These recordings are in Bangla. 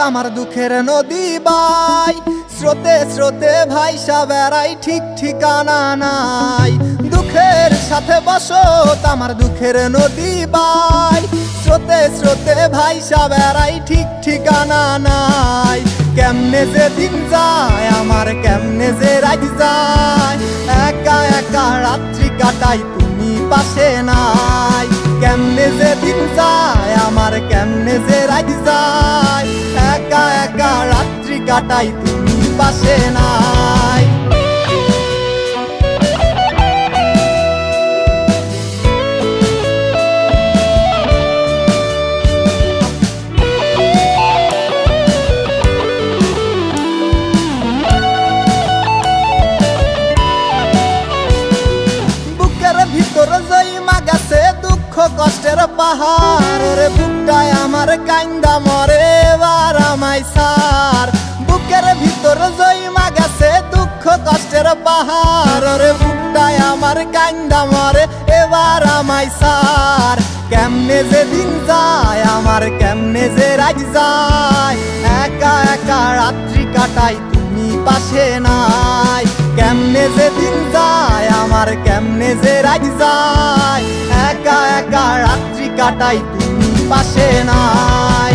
আমার দুঃখের নদী বাই, স্রোতে স্রোতে ভাইসা বেড়াই ঠিক ঠিকানা নাই। দুঃখের সাথে বসত আমার দুঃখের নদী বাই, স্রোতে স্রোতে ভাইসা বেড়াই ঠিক ঠিকানা নাই। কেমনে যে দিন যায় আমার, কেমনে যে রাত যায়, একা একা রাত্রি কাটাই তুমি পাশে নাই। কেমনে যে দিন যায় আমার, কেমনে যে রাত যায়, একা একা রাত্রি কাটাই তুমি পাশে নাই। ভিতর জইমা গেছে দুঃখ কষ্টের পাহাড়, ওরে বুকটায় আমার কান্দা মরে এবার আমায় সার। বুকের ভিতর জইমা গেছে দুঃখ কষ্টের পাহাড়, ওরে বুকটায় আমার কান্দা মরে এবার আমায় সার। কেমনে যে দিন যায় আমার, কেমনে যে রাত যায়, একা একা রাত্রি কাটাই তুমি পাশে নাই। কেমনে যে দিন যায় আমার, কেমনে যে রাত যায়, একা একা রাত্রি কাটাই তুমি পাশে নাই।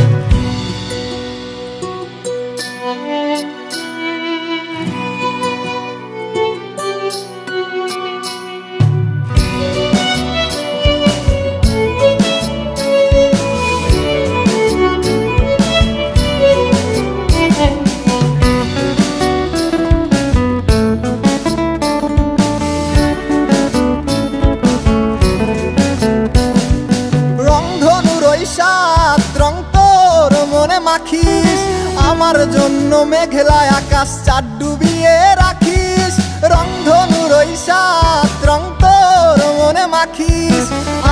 রং তোর মনে মাখিস, আমার জন্য মেঘলা আকাশ চাঁদ ডুবিয়ে রাখিস। রংধনুর ওই সাত রং তোর মনে মাখিস,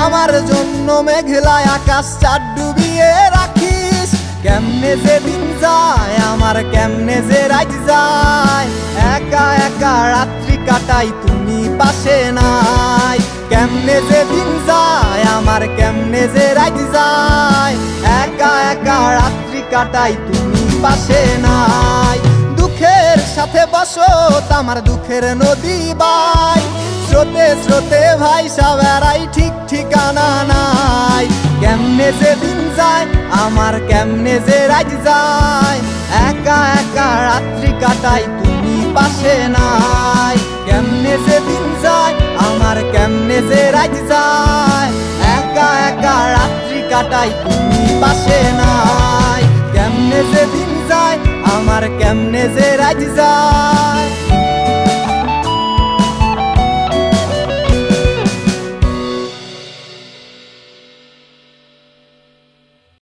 আমার জন্য মেঘলা আকাশ চাঁদ ডুবিয়ে রাখিস। কেমনে যে দিন যায় আমার, কেমনে যে রাত যায়, একা একা রাত্রি কাটাই তুমি পাশে নাই। কেমনে যে দিন যায় আমার, কেমনে যে রাত যায়, একা একা রাত্রি কাটাই তুমি পাশে নাই। দুঃখের সাথে বসত আমার দুঃখের নদী বাই, স্রোতে স্রোতে ভাইসা বেড়াই ঠিক ঠিকানা নাই। কেমনে যে দিন যায় আমার, কেমনে যে রাত যায়, একা একা রাত্রি কাটাই তুমি পাশে নাই। কেমনে যে দিন যায় আমার, কেমনে যে রাত যায়, একা একা রাত্রি কাটাই তুমি পাশে নাই। কেমনে যে দিন যায় আমার, কেমনে যে রাত যায়।